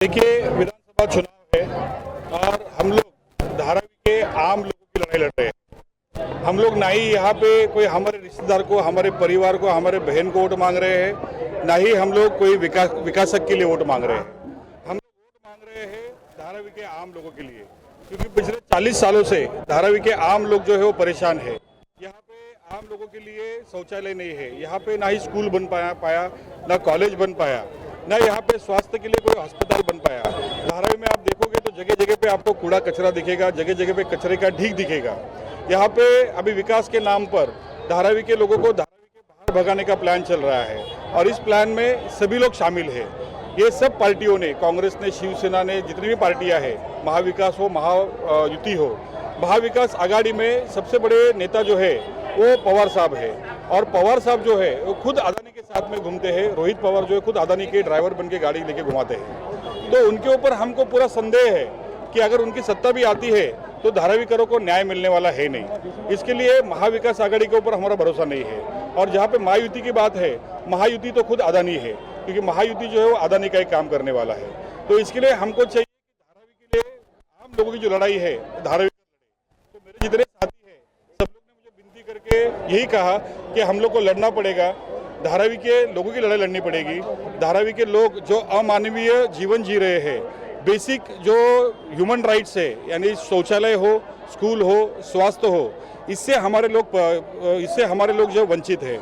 देखिए, विधानसभा चुनाव है और हम लोग धारावी के आम लोगों की लड़ाई लड़ रहे हैं। हम लोग ना ही यहाँ पे कोई हमारे रिश्तेदार को, हमारे परिवार को, हमारे बहन को वोट मांग रहे हैं, ना ही हम लोग कोई विकासक के लिए वोट मांग रहे हैं। हम लोग वोट मांग रहे हैं धारावी के आम लोगों के लिए, क्योंकि पिछले 40 सालों से धारावी के आम लोग जो है वो परेशान है। यहाँ पे आम लोगों के लिए शौचालय नहीं है, यहाँ पे ना ही स्कूल बन पाया, ना कॉलेज बन पाया, ना यहाँ पे स्वास्थ्य के लिए कोई अस्पताल बन पाया। धारावी में आप देखोगे तो जगह जगह पे आपको कूड़ा कचरा दिखेगा, जगह जगह पे कचरे का ढीक दिखेगा। यहाँ पे अभी विकास के नाम पर धारावी के लोगों को धारावी के बाहर भगाने का प्लान चल रहा है और इस प्लान में सभी लोग शामिल है। ये सब पार्टियों ने, कांग्रेस ने, शिवसेना ने, जितनी भी पार्टियां हैं, महाविकास हो, महायुति हो, महाविकास आघाड़ी में सबसे बड़े नेता जो है वो पवार साहब है और पवार साहब जो है वो खुद अदानी के साथ में घूमते हैं। रोहित पवार जो है खुद अदानी के ड्राइवर बन के गाड़ी लेके घुमाते हैं। तो उनके ऊपर हमको पूरा संदेह है कि अगर उनकी सत्ता भी आती है तो धारावीकरों को न्याय मिलने वाला है नहीं। इसके लिए महाविकास आघाड़ी के ऊपर हमारा भरोसा नहीं है। और जहाँ पे महायुति की बात है, महायुति तो खुद अदानी है, क्योंकि महायुति जो है वो अदानी का ही काम करने वाला है। तो इसके लिए हमको चाहिए कि धारावी के लिए आम लोगों की जो लड़ाई है, धारावी तो मेरे जितने साथी हैं सब लोग ने मुझे विनती करके यही कहा कि हम लोग को लड़ना पड़ेगा, धारावी के लोगों की लड़ाई लड़नी पड़ेगी। धारावी के लोग जो अमानवीय जीवन जी रहे हैं, बेसिक जो ह्यूमन राइट्स है, यानी शौचालय हो, स्कूल हो, स्वास्थ्य हो, इससे हमारे लोग जो वंचित है,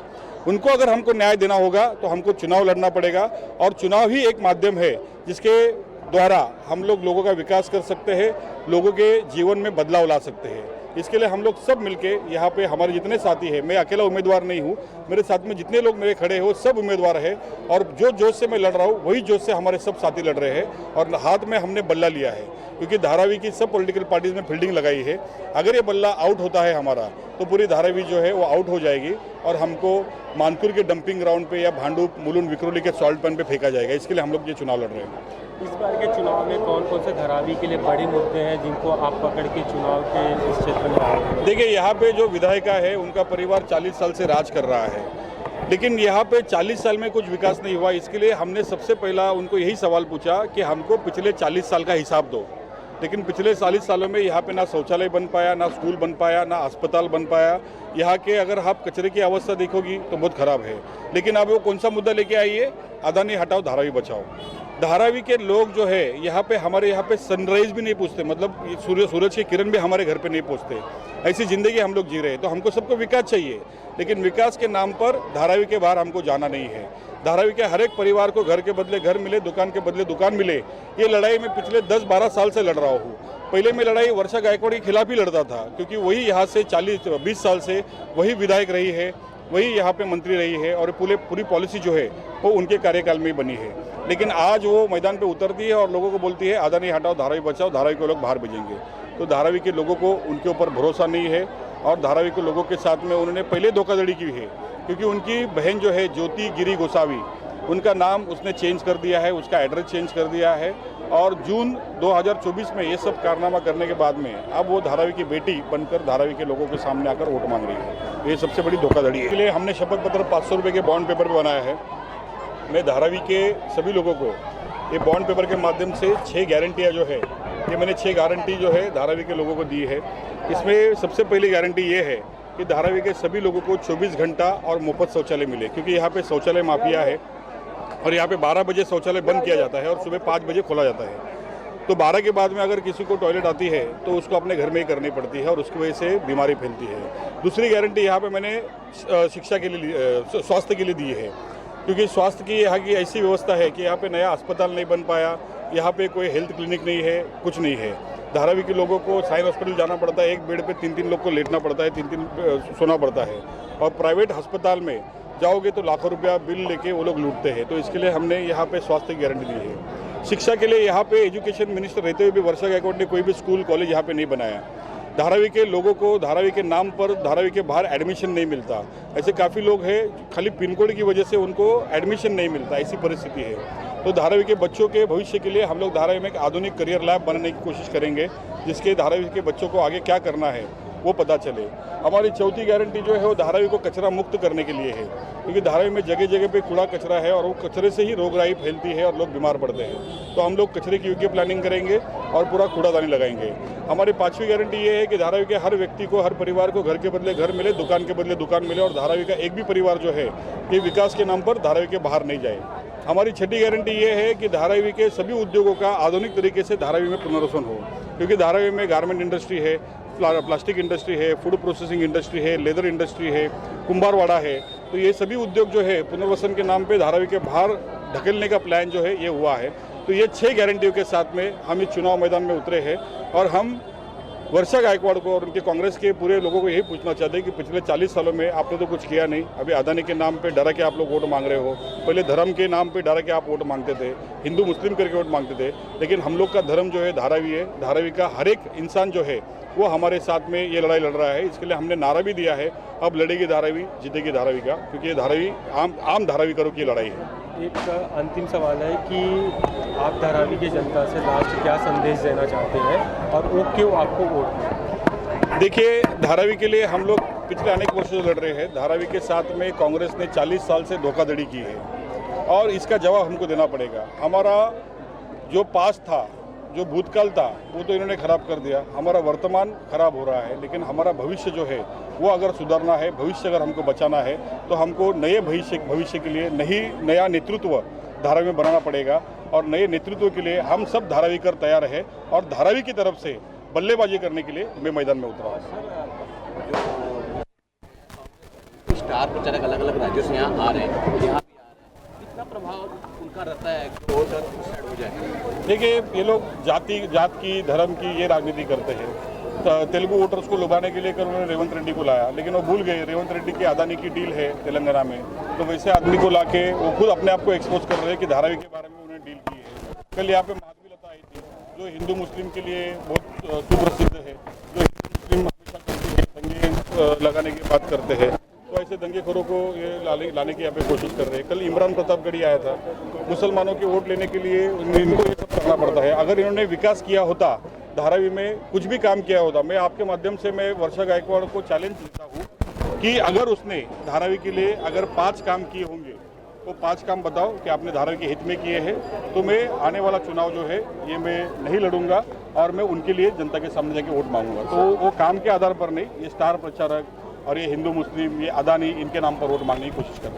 उनको अगर हमको न्याय देना होगा तो हमको चुनाव लड़ना पड़ेगा। और चुनाव ही एक माध्यम है जिसके द्वारा हम लोग लोगों का विकास कर सकते हैं, लोगों के जीवन में बदलाव ला सकते हैं। इसके लिए हम लोग सब मिलके यहाँ पे हमारे जितने साथी हैं, मैं अकेला उम्मीदवार नहीं हूँ, मेरे साथ में जितने लोग मेरे खड़े हो सब उम्मीदवार हैं और जो जोश से मैं लड़ रहा हूँ वही जोश से हमारे सब साथी लड़ रहे हैं। और हाथ में हमने बल्ला लिया है, क्योंकि धारावी की सब पॉलिटिकल पार्टीज में फील्डिंग लगाई है। अगर ये बल्ला आउट होता है हमारा तो पूरी धारावी जो है वो आउट हो जाएगी और हमको मानपुर के डंपिंग ग्राउंड पे या भांडू मुलुंड विक्रोली के सॉल्ट पैन पे फेंका जाएगा। इसके लिए हम लोग ये चुनाव लड़ रहे हैं। इस बार के चुनाव में कौन कौन से धारावी के लिए बड़े मुद्दे हैं जिनको आप पकड़ के चुनाव के इस क्षेत्र में आए हैं? देखिए, यहाँ पे जो विधायिका है उनका परिवार 40 साल से राज कर रहा है, लेकिन यहाँ पे 40 साल में कुछ विकास नहीं हुआ। इसके लिए हमने सबसे पहला उनको यही सवाल पूछा कि हमको पिछले 40 साल का हिसाब दो। लेकिन पिछले 40 सालों में यहाँ पे ना शौचालय बन पाया, ना स्कूल बन पाया, ना अस्पताल बन पाया। यहाँ के अगर आप कचरे की अवस्था देखोगी तो बहुत खराब है। लेकिन अब वो कौन सा मुद्दा लेके आई है? अदानी हटाओ, धारावी बचाओ। धारावी के लोग जो है यहाँ पे हमारे यहाँ पे सनराइज भी नहीं पूछते, मतलब सूरज की किरण भी हमारे घर पे नहीं पहुँचते। ऐसी ज़िंदगी हम लोग जी रहे हैं। तो हमको सबको विकास चाहिए, लेकिन विकास के नाम पर धारावी के बाहर हमको जाना नहीं है। धारावी के हर एक परिवार को घर के बदले घर मिले, दुकान के बदले दुकान मिले, ये लड़ाई मैं पिछले 10-12 साल से लड़ रहा हूँ। पहले मैं लड़ाई वर्षा गायकवाड़ के खिलाफ ही लड़ता था, क्योंकि वही यहाँ से 40-20 साल से वही विधायक रही है, वही यहाँ पे मंत्री रही है और पूरी पॉलिसी जो है वो उनके कार्यकाल में ही बनी है। लेकिन आज वो मैदान पे उतरती है और लोगों को बोलती है अदानी हटाओ, धारावी बचाओ, धारावी के लोग बाहर भेजेंगे। तो धारावी के लोगों को उनके ऊपर भरोसा नहीं है और धारावी के लोगों के साथ में उन्होंने पहले धोखाधड़ी की है, क्योंकि उनकी बहन जो है ज्योति गिरी गोसावी, उनका नाम उसने चेंज कर दिया है, उसका एड्रेस चेंज कर दिया है और जून 2024 में ये सब कारनामा करने के बाद में अब वो धारावी की बेटी बनकर धारावी के लोगों के सामने आकर वोट मांग रही है। ये सबसे बड़ी धोखाधड़ी है। इसलिए हमने शपथ पत्र 500 रुपये के बॉन्ड पेपर पर बनाया है। मैं धारावी के सभी लोगों को ये बॉन्ड पेपर के माध्यम से 6 गारंटियाँ जो है, ये मैंने 6 गारंटी जो है धारावी के लोगों को दी है। इसमें सबसे पहली गारंटी ये है कि धारावी के सभी लोगों को 24 घंटा और मुफ्त शौचालय मिले, क्योंकि यहाँ पे शौचालय माफिया है और यहाँ पे 12 बजे शौचालय बंद किया जाता है और सुबह 5 बजे खोला जाता है। तो 12 के बाद में अगर किसी को टॉयलेट आती है तो उसको अपने घर में ही करनी पड़ती है और उसकी वजह से बीमारी फैलती है। दूसरी गारंटी यहाँ पे मैंने शिक्षा के लिए, स्वास्थ्य के लिए दी है, क्योंकि स्वास्थ्य की यहाँ की ऐसी व्यवस्था है कि यहाँ पे नया अस्पताल नहीं बन पाया, यहाँ पे कोई हेल्थ क्लिनिक नहीं है, कुछ नहीं है। धारावी के लोगों को साइन हॉस्पिटल जाना पड़ता है, एक बेड पे 3-3 लोग को लेटना पड़ता है, 3-3 सोना पड़ता है और प्राइवेट अस्पताल में जाओगे तो लाखों रुपया बिल लेके वो लोग लूटते हैं। तो इसके लिए हमने यहाँ पे स्वास्थ्य की गारंटी दी है। शिक्षा के लिए यहाँ पे एजुकेशन मिनिस्टर रहते हुए भी वर्षा गायकवाड़ ने कोई भी स्कूल कॉलेज यहाँ पे नहीं बनाया। धारावी के लोगों को धारावी के नाम पर धारावी के बाहर एडमिशन नहीं मिलता। ऐसे काफ़ी लोग हैं, खाली पिन कोड की वजह से उनको एडमिशन नहीं मिलता, ऐसी परिस्थिति है। तो धारावी के बच्चों के भविष्य के लिए हम लोग धारावी में एक आधुनिक करियर लैब बनाने की कोशिश करेंगे, जिसके धारावी के बच्चों को आगे क्या करना है वो पता चले। हमारी चौथी गारंटी जो है वो धारावी को कचरा मुक्त करने के लिए है, क्योंकि धारावी में जगह जगह पे कूड़ा कचरा है और वो कचरे से ही रोगराई फैलती है और लोग बीमार पड़ते हैं। तो हम लोग कचरे की योग्य प्लानिंग करेंगे और पूरा कूड़ादानी लगाएंगे। हमारी पांचवी गारंटी ये है कि धारावी के हर व्यक्ति को, हर परिवार को घर के बदले घर मिले, दुकान के बदले दुकान मिले और धारावी का एक भी परिवार जो है ये विकास के नाम पर धारावी के बाहर नहीं जाए। हमारी छठी गारंटी ये है कि धारावी के सभी उद्योगों का आधुनिक तरीके से धारावी में पुनर्वसन हो, क्योंकि धारावी में गारमेंट इंडस्ट्री है, प्लास्टिक इंडस्ट्री है, फूड प्रोसेसिंग इंडस्ट्री है, लेदर इंडस्ट्री है, कुंभारवाड़ा है। तो ये सभी उद्योग जो है पुनर्वसन के नाम पे धारावी के बाहर ढकेलने का प्लान जो है ये हुआ है। तो ये 6 गारंटियों के साथ में हम इस चुनाव मैदान में उतरे हैं और हम वर्षा गायकवाड़ को और उनके कांग्रेस के पूरे लोगों को यही पूछना चाहते हैं कि पिछले 40 सालों में आपने तो कुछ किया नहीं। अभी अदानी के नाम पे डरा के आप लोग वोट मांग रहे हो, पहले धर्म के नाम पे डरा के आप वोट मांगते थे, हिंदू मुस्लिम करके वोट मांगते थे, लेकिन हम लोग का धर्म जो है धारावी है। धारावी का हर एक इंसान जो है वो हमारे साथ में ये लड़ाई लड़ रहा है। इसके लिए हमने नारा भी दिया है, अब लड़ेगी धारावी, जीतेगी धारावी का, क्योंकि ये धारावी आम धारावीकरों की लड़ाई है। एक अंतिम सवाल है कि आप धारावी की जनता से लास्ट क्या संदेश देना चाहते हैं और वो क्यों आपको वोट दें? देखिए, धारावी के लिए हम लोग पिछले अनेक वर्षों से लड़ रहे हैं। धारावी के साथ में कांग्रेस ने 40 साल से धोखाधड़ी की है और इसका जवाब हमको देना पड़ेगा। हमारा जो पास था, जो भूतकाल था, वो तो इन्होंने खराब कर दिया। हमारा वर्तमान खराब हो रहा है, लेकिन हमारा भविष्य जो है वो अगर सुधारना है, भविष्य अगर हमको बचाना है, तो हमको नए भविष्य के लिए नया नेतृत्व धारावी में बनाना पड़ेगा। और नए नेतृत्व के लिए हम सब धारावीकर तैयार है और धारावी की तरफ से बल्लेबाजी करने के लिए मैं मैदान में उतरा हूँ। स्टार प्रचारक अलग अलग राज्यों से यहाँ आ रहे हैं, यहाँ भी आ रहे हैं, कितना प्रभाव उनका रहता है कि वोट साइड हो जाए? देखिए, ये लोग जात की, धर्म की ये राजनीति करते हैं। तेलुगु वोटर्स को लुभाने के लिए कर उन्होंने रेवंत रेड्डी को लाया, लेकिन वो भूल गए रेवंत रेड्डी की अदानी की डील है तेलंगाना में। तो वैसे आदमी को लाके वो खुद अपने आप को एक्सपोज कर रहे हैं कि धारावी के बारे में उन्होंने डील की है। कल यहाँ पे माधवी लता आई थी, जो हिंदू मुस्लिम के लिए बहुत सुप्रसिद्ध है, जो हिंदू मुस्लिम हमेशा करते हैं, दंगे लगाने की बात करते हैं। तो ऐसे दंगेखोरों को ये लाने की यहाँ पे कोशिश कर रहे हैं। कल इमरान प्रतापगढ़ी आया था, मुसलमानों के वोट लेने के लिए इनको ये सब करना पड़ता है। अगर इन्होंने विकास किया होता, धारावी में कुछ भी काम किया होता, मैं आपके माध्यम से मैं वर्षा गायकवाड़ को चैलेंज देता हूँ कि अगर उसने धारावी के लिए अगर 5 काम किए होंगे, तो 5 काम बताओ कि आपने धारावी के हित में किए हैं, तो मैं आने वाला चुनाव जो है ये मैं नहीं लड़ूंगा और मैं उनके लिए जनता के सामने जाके वोट मांगूंगा। तो वो काम के आधार पर नहीं, ये स्टार प्रचारक और ये हिंदू मुस्लिम, ये अदानी, इनके नाम पर वोट मांगने की कोशिश कर रहे हैं।